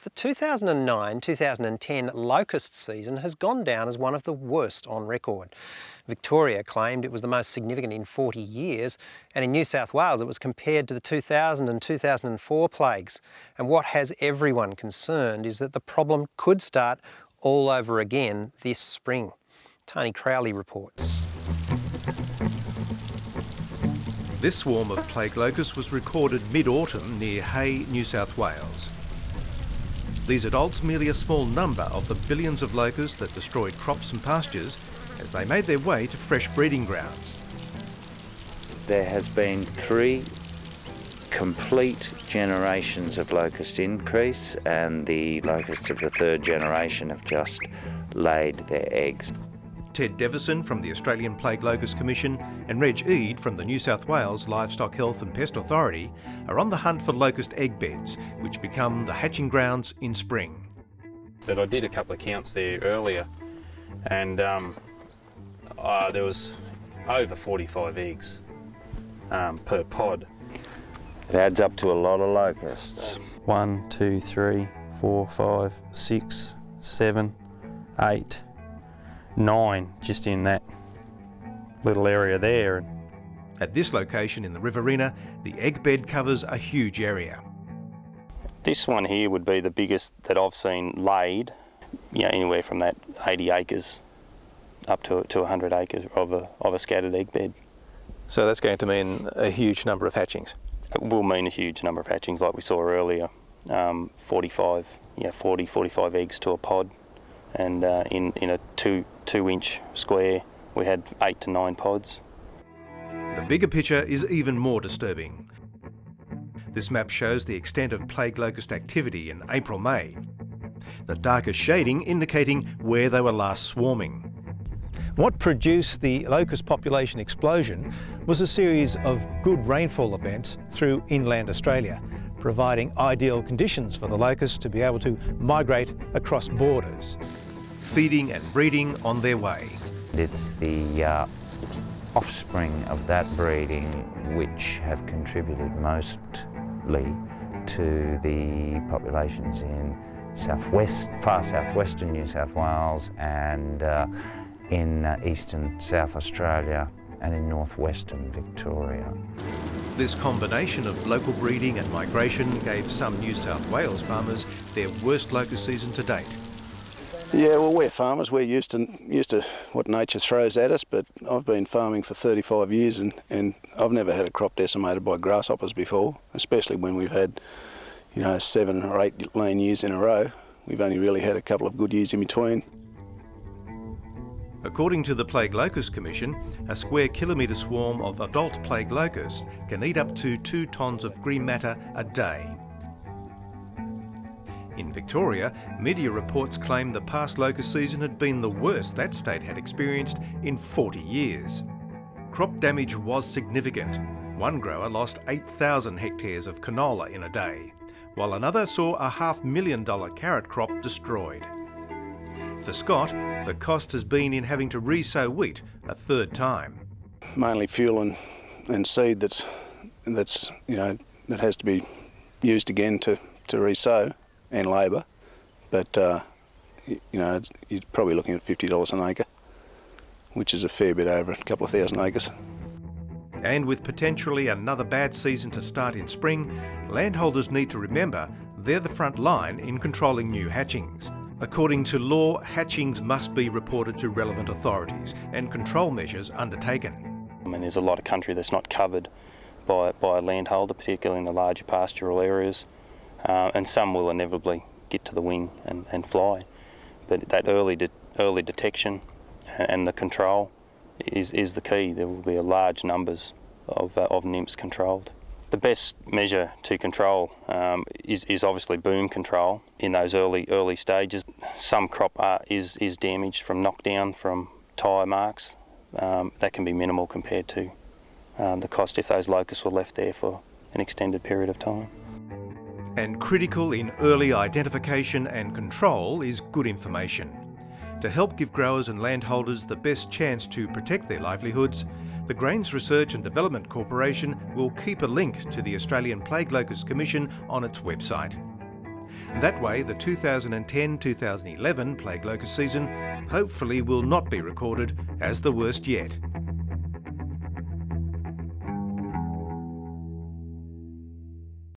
The 2009-2010 locust season has gone down as one of the worst on record. Victoria claimed it was the most significant in 40 years, and in New South Wales it was compared to the 2000 and 2004 plagues. And what has everyone concerned is that the problem could start all over again this spring. Tony Crowley reports. This swarm of plague locusts was recorded mid-autumn near Hay, New South Wales. These adults merely a small number of the billions of locusts that destroyed crops and pastures as they made their way to fresh breeding grounds. There has been 3 complete generations of locust increase, and the locusts of the 3rd generation have just laid their eggs. Ted Devison from the Australian Plague Locust Commission and Reg Eade from the New South Wales Livestock Health and Pest Authority are on the hunt for locust egg beds, which become the hatching grounds in spring. But I did a couple of counts there earlier, and there was over 45 eggs per pod. It adds up to a lot of locusts. 1, 2, 3, 4, 5, 6, 7, 8, 9 just in that little area there. At this location in the Riverina, the egg bed covers a huge area. This one here would be the biggest that I've seen laid, anywhere from that 80 acres up to 100 acres of a scattered egg bed. So that's going to mean a huge number of hatchings? It will mean a huge number of hatchings like we saw earlier, 45 eggs to a pod, and in a 2-inch square we had 8 to 9 pods. The bigger picture is even more disturbing. This map shows the extent of plague locust activity in April-May, the darkest shading indicating where they were last swarming. What produced the locust population explosion was a series of good rainfall events through inland Australia, providing ideal conditions for the locusts to be able to migrate across borders. Feeding and breeding on their way. It's the offspring of that breeding which have contributed mostly to the populations in far southwestern New South Wales and in eastern South Australia and in northwestern Victoria. This combination of local breeding and migration gave some New South Wales farmers their worst locust season to date. Yeah, well, we're farmers. We're used to what nature throws at us, but I've been farming for 35 years and I've never had a crop decimated by grasshoppers before, especially when we've had, 7 or 8 lean years in a row. We've only really had a couple of good years in between. According to the Plague Locust Commission, a square kilometre swarm of adult plague locusts can eat up to 2 tonnes of green matter a day. In Victoria, media reports claim the past locust season had been the worst that state had experienced in 40 years. Crop damage was significant. One grower lost 8,000 hectares of canola in a day, while another saw a $500,000 carrot crop destroyed. For Scott, the cost has been in having to re-sow wheat a 3rd time. Mainly fuel and seed that has to be used again to re-sow, and labour, but you're probably looking at $50 an acre, which is a fair bit over a couple of thousand acres. And with potentially another bad season to start in spring, landholders need to remember they're the front line in controlling new hatchings. According to law, hatchings must be reported to relevant authorities and control measures undertaken. There's a lot of country that's not covered by a landholder, particularly in the larger pastoral areas. And some will inevitably get to the wing and fly. But that early detection and the control is the key. There will be large numbers of nymphs controlled. The best measure to control is obviously boom control in those early stages. Some crop is damaged from knockdown, from tyre marks. That can be minimal compared to the cost if those locusts were left there for an extended period of time. And critical in early identification and control is good information. To help give growers and landholders the best chance to protect their livelihoods, the Grains Research and Development Corporation will keep a link to the Australian Plague Locust Commission on its website. That way, the 2010-2011 plague locust season hopefully will not be recorded as the worst yet.